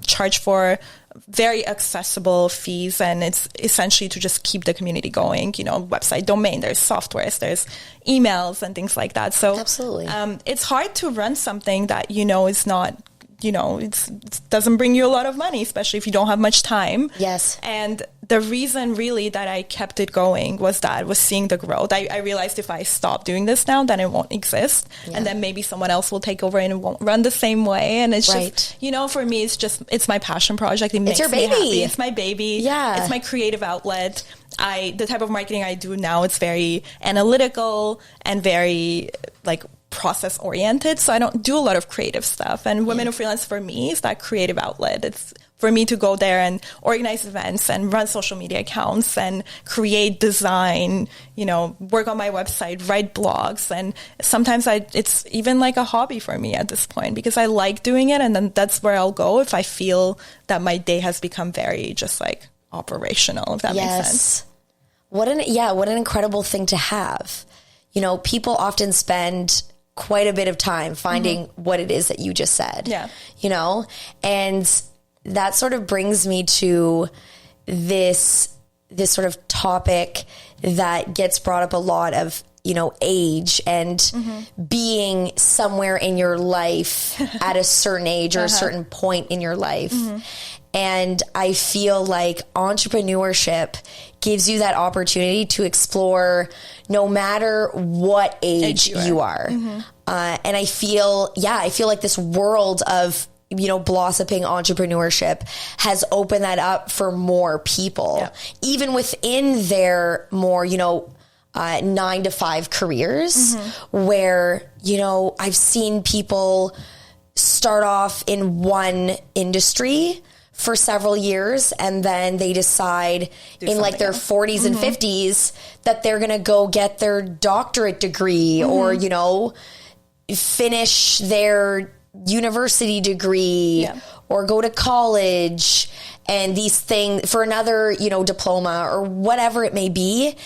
Speaker 2: charge for very accessible fees, and it's essentially to just keep the community going, website domain, there's softwares, there's emails and things like that. So absolutely, it's hard to run something that, is not, it doesn't bring you a lot of money, especially if you don't have much time. Yes. And the reason really that I kept it going was seeing the growth. I realized if I stop doing this now, then it won't exist. Yeah. And then maybe someone else will take over and it won't run the same way. And it's just, for me, it's my passion project. It makes
Speaker 1: it's your baby.
Speaker 2: Me happy. It's my baby. Yeah. It's my creative outlet. The type of marketing I do now, it's very analytical and very process oriented. So I don't do a lot of creative stuff. And Women Who Freelance for me is that creative outlet. It's for me to go there and organize events and run social media accounts and create design, work on my website, write blogs. And sometimes it's even a hobby for me at this point, because I like doing it. And then that's where I'll go if I feel that my day has become very just operational, if that makes sense.
Speaker 1: What an incredible thing to have. People often spend quite a bit of time finding what it is that you just said. Yeah. And that sort of brings me to this sort of topic that gets brought up a lot of, age and being somewhere in your life at a certain age or a certain point in your life. And I feel like entrepreneurship gives you that opportunity to explore no matter what age you are. And I feel like this world of, blossoming entrepreneurship has opened that up for more people, even within their more, 9 to 5 careers, where, I've seen people start off in one industry for several years, and then they decide in their 40s and 50s that they're going to go get their doctorate degree or, finish their university degree or go to college and these things for another, diploma or whatever it may be.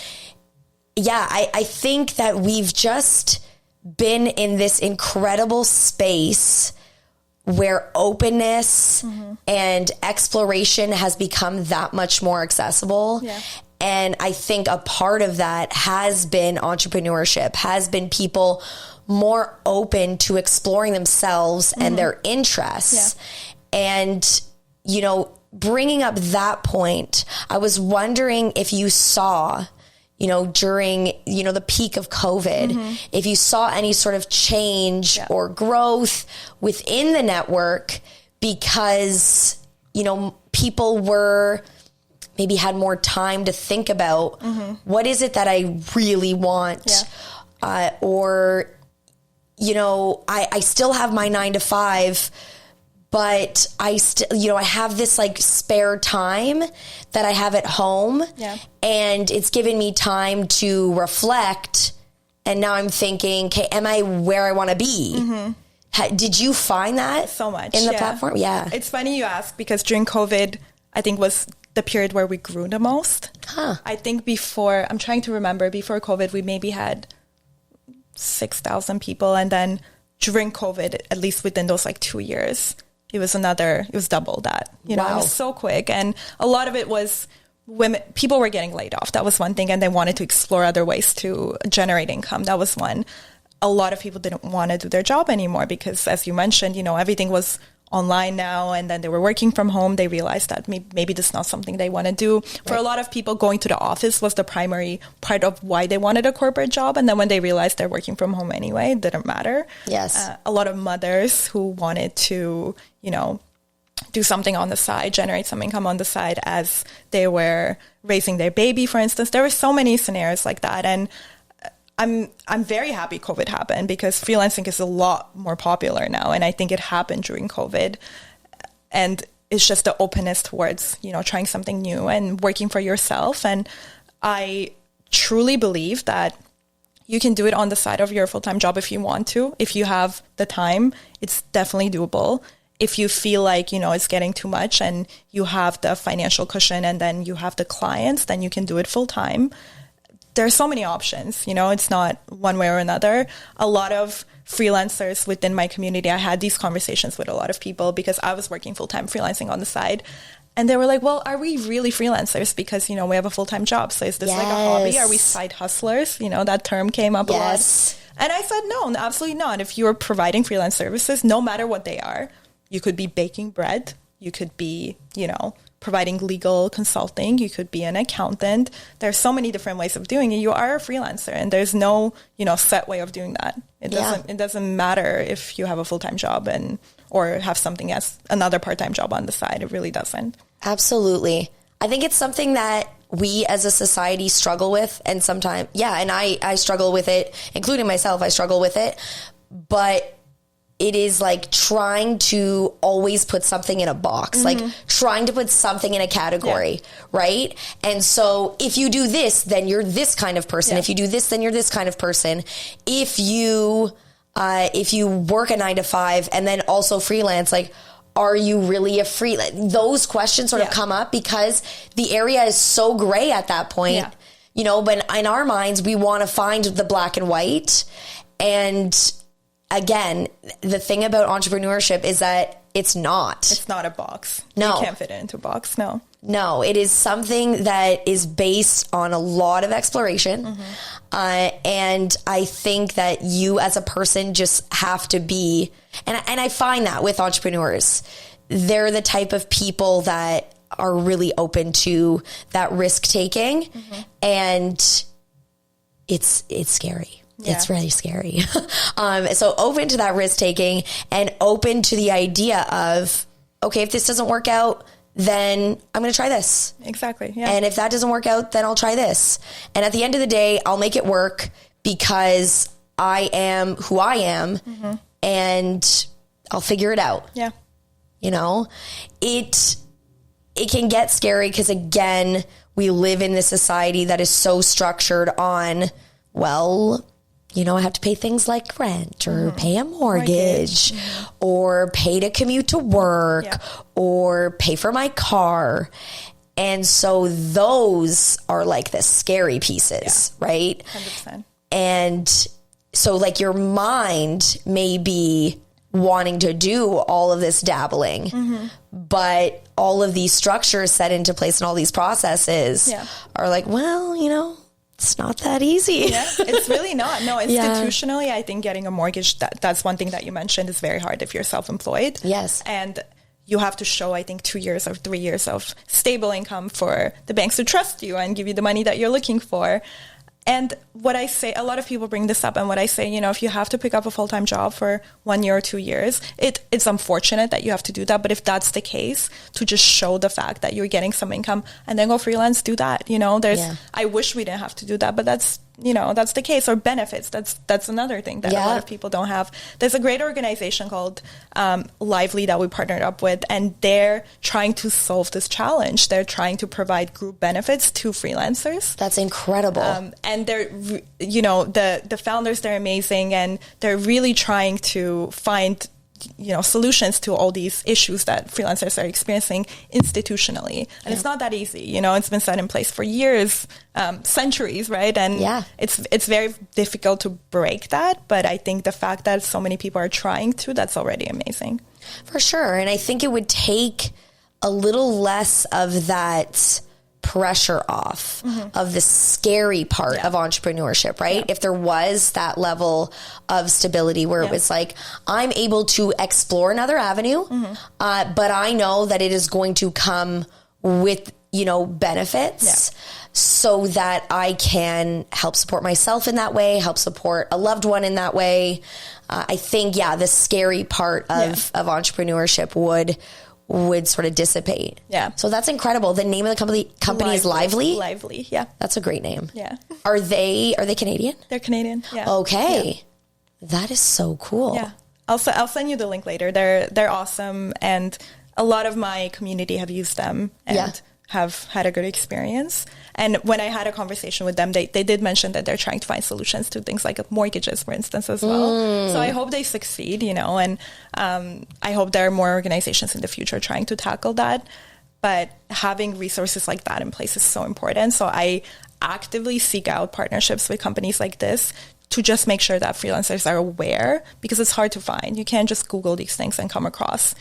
Speaker 1: Yeah, I think that we've just been in this incredible space where openness and exploration has become that much more accessible. Yeah. And I think a part of that has been entrepreneurship, has been people more open to exploring themselves and their interests. Yeah. And, bringing up that point, I was wondering if you saw, during, the peak of COVID, if you saw any sort of change or growth within the network because, people were maybe had more time to think about what is it that I really want, or, I still have my 9 to 5, but I still, I have this like spare time that I have at home, and it's given me time to reflect. And now I'm thinking, okay, am I where I want to be? Did you find that
Speaker 2: so much
Speaker 1: in the platform? Yeah.
Speaker 2: It's funny you ask, because during COVID, I think was the period where we grew the most. I think before, I'm trying to remember, before COVID, we maybe had 6,000 people. And then during COVID, at least within those like 2 years, it was double that, it was so quick. And a lot of it was people were getting laid off. That was one thing. And they wanted to explore other ways to generate income. That was one. A lot of people didn't want to do their job anymore because, as you mentioned, everything was online now, and then they were working from home. They realized that maybe this is not something they want to do. For a lot of people, going to the office was the primary part of why they wanted a corporate job. And then when they realized they're working from home anyway, it didn't matter.
Speaker 1: Yes.
Speaker 2: A lot of mothers who wanted to, do something on the side, generate some income on the side as they were raising their baby, for instance. There were so many scenarios like that. And I'm very happy COVID happened, because freelancing is a lot more popular now. And I think it happened during COVID. And it's just the openness towards, trying something new and working for yourself. And I truly believe that you can do it on the side of your full-time job if you want to. If you have the time, it's definitely doable. If you feel like, it's getting too much and you have the financial cushion and then you have the clients, then you can do it full-time. There are so many options, it's not one way or another. A lot of freelancers within my community, I had these conversations with a lot of people because I was working full-time freelancing on the side. And they were like, well, are we really freelancers? Because, we have a full-time job. So is this like a hobby? Are we side hustlers? That term came up a lot. And I said, no, absolutely not. If you're providing freelance services, no matter what they are, you could be baking bread. You could be, providing legal consulting. You could be an accountant. There's so many different ways of doing it. You are a freelancer, and there's no, set way of doing that. It doesn't matter if you have a full-time job or have something as another part-time job on the side. It really doesn't.
Speaker 1: Absolutely. I think it's something that we as a society struggle with, and sometimes, and I struggle with it, including myself. I struggle with it, but it is like trying to always put something in a box, like trying to put something in a category, right? And so if you do this, then you're this kind of person. If you do this, then you're this kind of person. If you work a 9 to 5 and then also freelance, like, are you really a freelance? Those questions sort of come up because the area is so gray at that point, but in our minds, we want to find the black and white. And again, the thing about entrepreneurship is that it's not.
Speaker 2: It's not a box.
Speaker 1: No.
Speaker 2: You can't fit it into a box. No.
Speaker 1: No, it is something that is based on a lot of exploration. And I think that you as a person just have to be, and I find that with entrepreneurs, they're the type of people that are really open to that risk taking. And it's scary. It's really scary. So open to that risk taking and open to the idea of, okay, if this doesn't work out, then I'm going to try this.
Speaker 2: Exactly. Yeah.
Speaker 1: And if that doesn't work out, then I'll try this. And at the end of the day, I'll make it work because I am who I am and I'll figure it out.
Speaker 2: Yeah.
Speaker 1: It can get scary because, again, we live in this society that is so structured on, well, I have to pay things like rent or pay a mortgage or pay to commute to work or pay for my car. And so those are like the scary pieces, right?
Speaker 2: 100%.
Speaker 1: And so like your mind may be wanting to do all of this dabbling, but all of these structures set into place and all these processes are like, well, it's not that easy.
Speaker 2: It's really not. No, institutionally, I think getting a mortgage, that's one thing that you mentioned is very hard if you're self-employed.
Speaker 1: Yes.
Speaker 2: And, you have to show, I think, 2 years or 3 years of stable income for the banks to trust you and give you the money that you're looking for. And what I say, a lot of people bring this up, and what I say, if you have to pick up a full-time job for 1 year or 2 years, it's unfortunate that you have to do that. But if that's the case, to just show the fact that you're getting some income and then go freelance, do that. I wish we didn't have to do that, but that's the case. Or benefits. That's another thing that a lot of people don't have. There's a great organization called Lively that we partnered up with, and they're trying to solve this challenge. They're trying to provide group benefits to freelancers.
Speaker 1: That's incredible.
Speaker 2: And they're, the founders, they're amazing, and they're really trying to find solutions to all these issues that freelancers are experiencing institutionally. And it's not that easy. It's been set in place for years, centuries, right? And it's very difficult to break that. But I think the fact that so many people are trying to, that's already amazing.
Speaker 1: For sure. And I think it would take a little less of that pressure off of the scary part of entrepreneurship, right? If there was that level of stability where it was like, I'm able to explore another avenue, but I know that it is going to come with, benefits so that I can help support myself in that way, help support a loved one in that way. I think, the scary part of entrepreneurship would sort of dissipate. Yeah. So that's incredible. The name of the company is Lively?
Speaker 2: Lively, yeah.
Speaker 1: That's a great name.
Speaker 2: Yeah.
Speaker 1: Are they Canadian?
Speaker 2: They're Canadian, yeah.
Speaker 1: Okay.
Speaker 2: Yeah.
Speaker 1: That is so cool.
Speaker 2: Yeah. I'll send you the link later. They're awesome, and a lot of my community have used them and have had a good experience. And when I had a conversation with them, they did mention that they're trying to find solutions to things like mortgages, for instance, as well. So I hope they succeed, and I hope there are more organizations in the future trying to tackle that. But having resources like that in place is so important. So I actively seek out partnerships with companies like this to just make sure that freelancers are aware, because it's hard to find. You can't just Google these things and come across,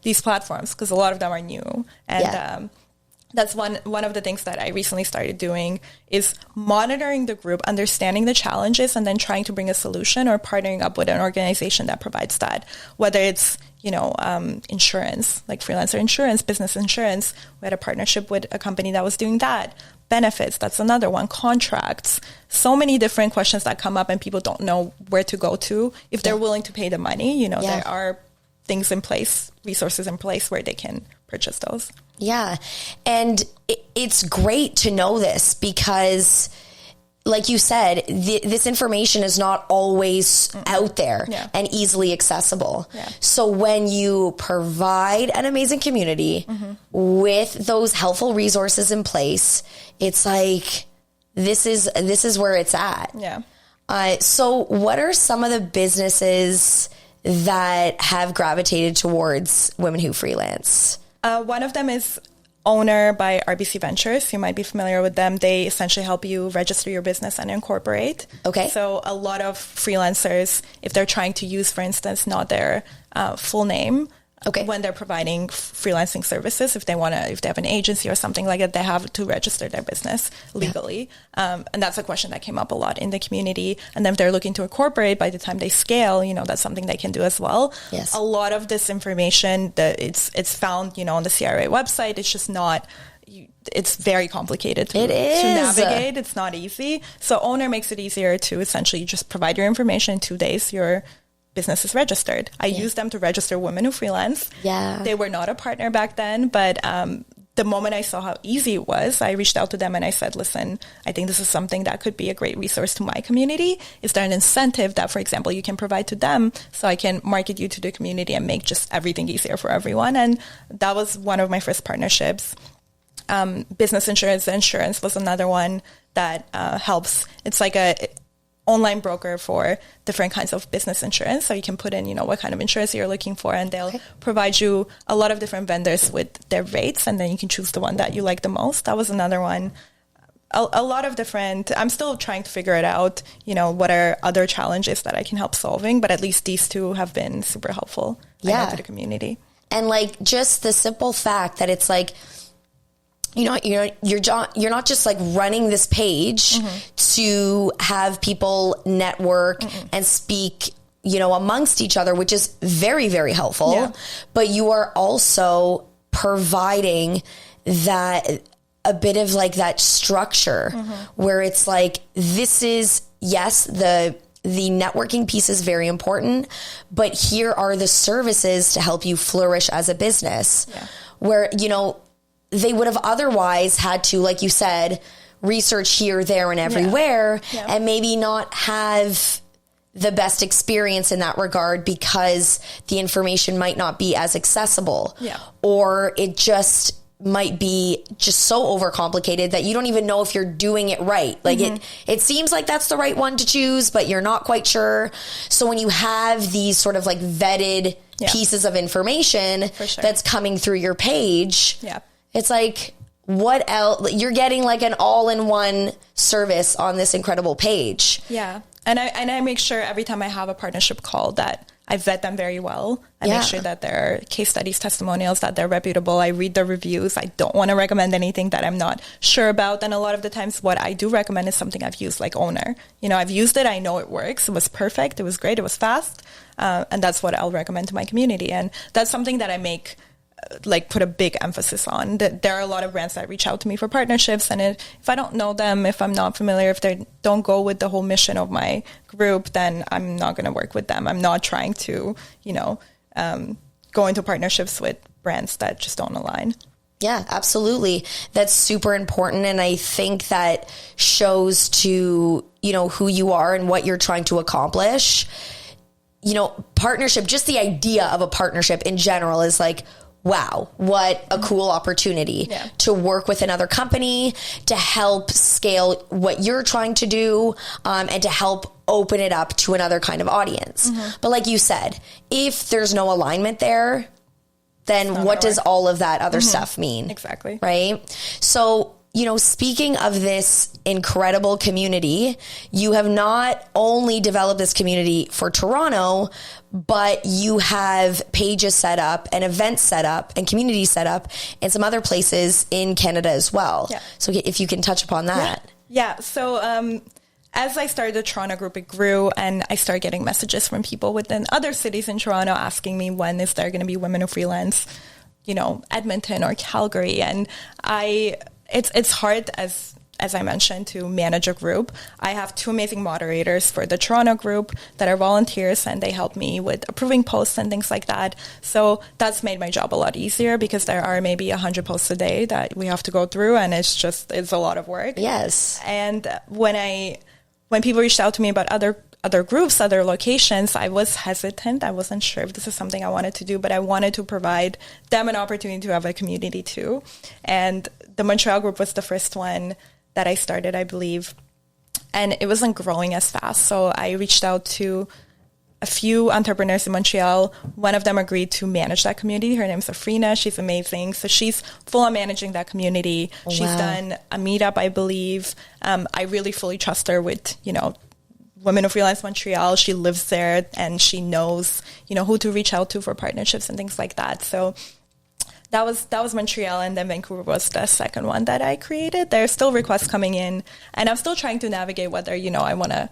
Speaker 2: these platforms, because a lot of them are new. And that's one of the things that I recently started doing is monitoring the group, understanding the challenges, and then trying to bring a solution or partnering up with an organization that provides that. Whether it's, insurance, like freelancer insurance, business insurance. We had a partnership with a company that was doing that. Benefits, that's another one. Contracts. So many different questions that come up and people don't know where to go to. If they're willing to pay the money, there are things in place, resources in place where they can purchase those.
Speaker 1: Yeah. And it's great to know this because, like you said, this information is not always out there and easily accessible. Yeah. So when you provide an amazing community with those helpful resources in place, it's like, this is where it's at. Yeah. So what are some of the businesses that have gravitated towards Women Who Freelance?
Speaker 2: One of them is Owner by RBC Ventures. You might be familiar with them. They essentially help you register your business and incorporate. Okay. So a lot of freelancers, if they're trying to use, for instance, not their full name, when they're providing freelancing services, if they have an agency or something like that, they have to register their business legally. Yeah. And that's a question that came up a lot in the community. And then if they're looking to incorporate, by the time they scale, that's something they can do as well. Yes. A lot of this information, it's found, on the CRA website. It's just not, it's very complicated to navigate. It's not easy. So Owner makes it easier to essentially just provide your information in 2 days. Your business is registered. I used them to register Women Who Freelance. Yeah. They were not a partner back then, but the moment I saw how easy it was, I reached out to them and I said, listen, I think this is something that could be a great resource to my community. Is there an incentive that, for example, you can provide to them so I can market you to the community and make just everything easier for everyone? And that was one of my first partnerships. Business insurance was another one that helps. It's like a online broker for different kinds of business insurance. So you can put in, what kind of insurance you're looking for, and they'll provide you a lot of different vendors with their rates, and then you can choose the one that you like the most. That was another one. A lot of different, I'm still trying to figure it out, what are other challenges that I can help solving, but at least these two have been super helpful to the community. And
Speaker 1: like just the simple fact that it's like, you're not just like running this page to have people network and speak, amongst each other, which is very, very helpful, but you are also providing that a bit of like that structure where it's like, this is, yes, the networking piece is very important, but here are the services to help you flourish as a business where, they would have otherwise had to, like you said, research here, there, and everywhere and maybe not have the best experience in that regard because the information might not be as accessible or it just might be just so overcomplicated that you don't even know if you're doing it right. Like it seems like that's the right one to choose, but you're not quite sure. So when you have these sort of like vetted pieces of information that's coming through your page, it's like, what else? You're getting like an all-in-one service on this incredible page.
Speaker 2: Yeah. And I make sure every time I have a partnership call that I vet them very well. I make sure that there are case studies, testimonials, that they're reputable. I read the reviews. I don't want to recommend anything that I'm not sure about. And a lot of the times what I do recommend is something I've used, like Owner. I've used it. I know it works. It was perfect. It was great. It was fast. And that's what I'll recommend to my community. And that's something that I make put a big emphasis on. That there are a lot of brands that reach out to me for partnerships, and if I don't know them, if I'm not familiar, if they don't go with the whole mission of my group, then I'm not going to work with them. I'm not trying to, go into partnerships with brands that just don't align.
Speaker 1: Yeah, absolutely. That's super important. And I think that shows to, who you are and what you're trying to accomplish. Partnership, just the idea of a partnership in general is like, wow, what a cool opportunity to work with another company, to help scale what you're trying to do, and to help open it up to another kind of audience. But like you said, if there's no alignment there, then what does all of that other stuff mean?
Speaker 2: Exactly.
Speaker 1: Right? So, speaking of this incredible community, you have not only developed this community for Toronto, but you have pages set up and events set up and community set up in some other places in Canada as well. Yeah. So if you can touch upon that.
Speaker 2: Yeah. So as I started the Toronto group, it grew, and I started getting messages from people within other cities in Toronto asking me, when is there going to be Women Who Freelance, Edmonton or Calgary? And it's hard, as I mentioned, to manage a group. I have 2 amazing moderators for the Toronto group that are volunteers, and they help me with approving posts and things like that. So that's made my job a lot easier because there are maybe 100 posts a day that we have to go through, and it's a lot of work.
Speaker 1: Yes.
Speaker 2: And when people reached out to me about other groups, other locations, I was hesitant. I wasn't sure if this is something I wanted to do, but I wanted to provide them an opportunity to have a community too. And the Montreal group was the first one that I started, I believe, and it wasn't growing as fast. So I reached out to a few entrepreneurs in Montreal. One of them agreed to manage that community. Her name's Afrina. She's amazing. So she's full on managing that community. Wow. She's done a meetup, I believe. I really fully trust her with, Women Who Freelance Montreal. She lives there, and she knows, who to reach out to for partnerships and things like that. So that was Montreal, and then Vancouver was the second one that I created. There's still requests coming in, and I'm still trying to navigate whether, I want to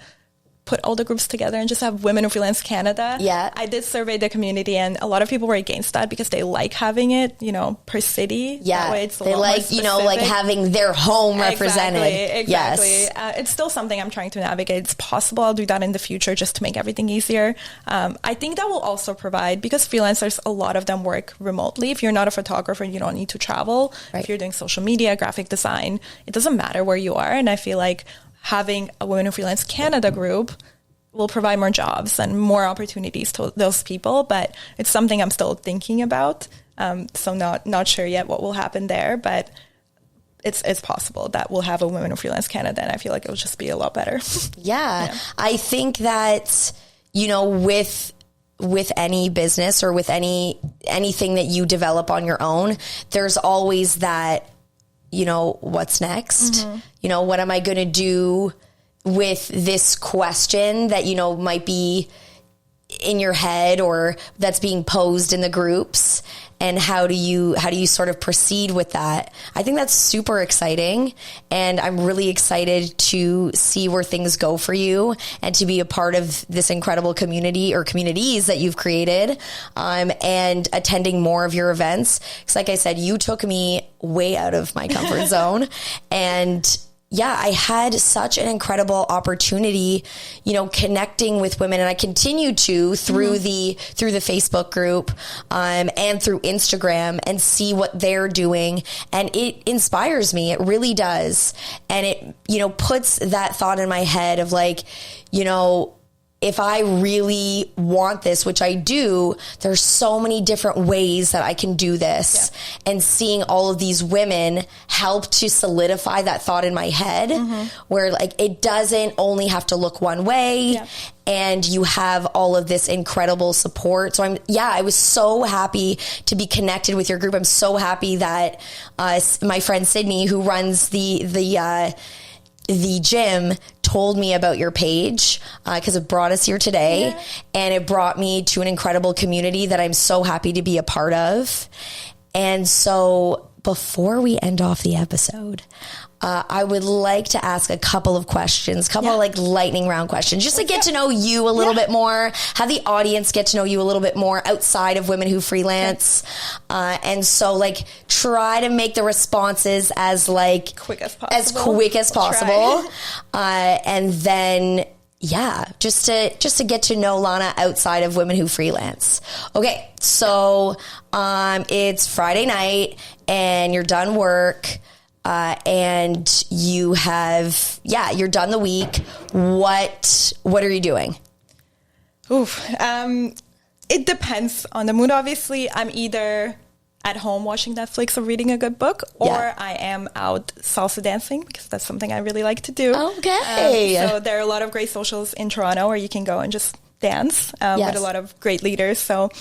Speaker 2: put all the groups together and just have Women Who Freelance Canada. Yeah. I did survey the community, and a lot of people were against that because they like having it, per city.
Speaker 1: Yeah. That way it's they like, like having their home represented.
Speaker 2: Exactly. Yes. It's still something I'm trying to navigate. It's possible I'll do that in the future just to make everything easier. I think that will also provide, because freelancers, a lot of them work remotely. If you're not a photographer, you don't need to travel. Right. If you're doing social media, graphic design, it doesn't matter where you are. And I feel like having a Women Who Freelance Canada group will provide more jobs and more opportunities to those people, but it's something I'm still thinking about. So not sure yet what will happen there, but it's possible that we'll have a Women Who Freelance Canada, and I feel like it'll just be a lot better.
Speaker 1: Yeah. I think that, with any business or with anything that you develop on your own, there's always that, what's next? Mm-hmm. What am I going to do with this question that, might be in your head or that's being posed in the groups? and how do you sort of proceed with that? I think that's super exciting, and I'm really excited to see where things go for you and to be a part of this incredible community or communities that you've created, and attending more of your events. Because like I said, you took me way out of my comfort zone, and yeah, I had such an incredible opportunity, connecting with women, and I continue to through the Facebook group, and through Instagram, and see what they're doing. And it inspires me. It really does. And it, puts that thought in my head of like, if I really want this, which I do, there's so many different ways that I can do this. Yeah. And seeing all of these women help to solidify that thought in my head, where like it doesn't only have to look one way. Yeah. And you have all of this incredible support. So I was so happy to be connected with your group. I'm so happy that my friend Sydney, who runs the gym, told me about your page, because it brought us here today, and it brought me to an incredible community that I'm so happy to be a part of. And so before we end off the episode, I would like to ask a couple of questions, of like lightning round questions, just to get to know you a little bit more, have the audience get to know you a little bit more outside of Women Who Freelance. And so like try to make the responses as like quick as possible. And then just to get to know Lana outside of Women Who Freelance. Okay. So, it's Friday night and you're done work. And you have, you're done the week. What are you doing?
Speaker 2: It depends on the mood. Obviously, I'm either at home watching Netflix or reading a good book, or I am out salsa dancing, because that's something I really like to do.
Speaker 1: Okay.
Speaker 2: So there are a lot of great socials in Toronto where you can go and just dance with a lot of great leaders. So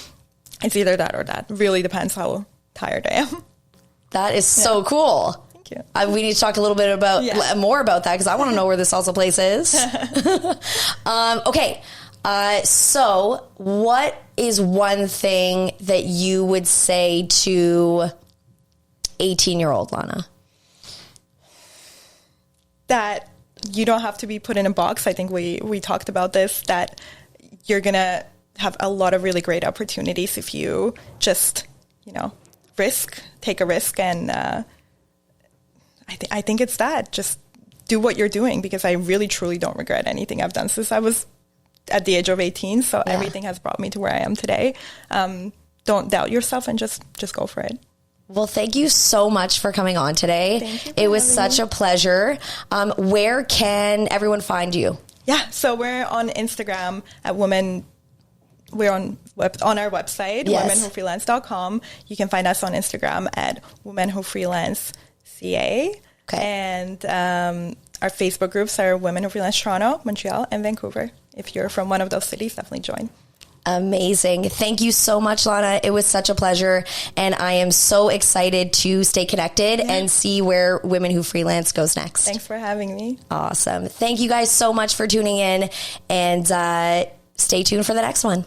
Speaker 2: it's either that or that. Really depends how tired I am.
Speaker 1: That is so cool. We need to talk a little bit more about that, because I want to know where the salsa place is. Okay. So what is one thing that you would say to 18-year-old Lana?
Speaker 2: That you don't have to be put in a box. I think we talked about this, that you're going to have a lot of really great opportunities if you just, take a risk. And, I think it's that. Just do what you're doing, because I really, truly don't regret anything I've done since I was at the age of 18. So everything has brought me to where I am today. Don't doubt yourself and just go for it.
Speaker 1: Well, thank you so much for coming on today.
Speaker 2: Thank you.
Speaker 1: It was such a pleasure. Where can everyone find you?
Speaker 2: Yeah, so we're on Instagram at Women. We're on our website, womenwhofreelance.com. You can find us on Instagram at Women Who Freelance CA. Okay. And our Facebook groups are Women Who Freelance Toronto, Montreal, and Vancouver. If you're from one of those cities, definitely join.
Speaker 1: Amazing. Thank you so much, Lana. It was such a pleasure. And I am so excited to stay connected and see where Women Who Freelance goes next.
Speaker 2: Thanks for having me.
Speaker 1: Awesome. Thank you guys so much for tuning in, and stay tuned for the next one.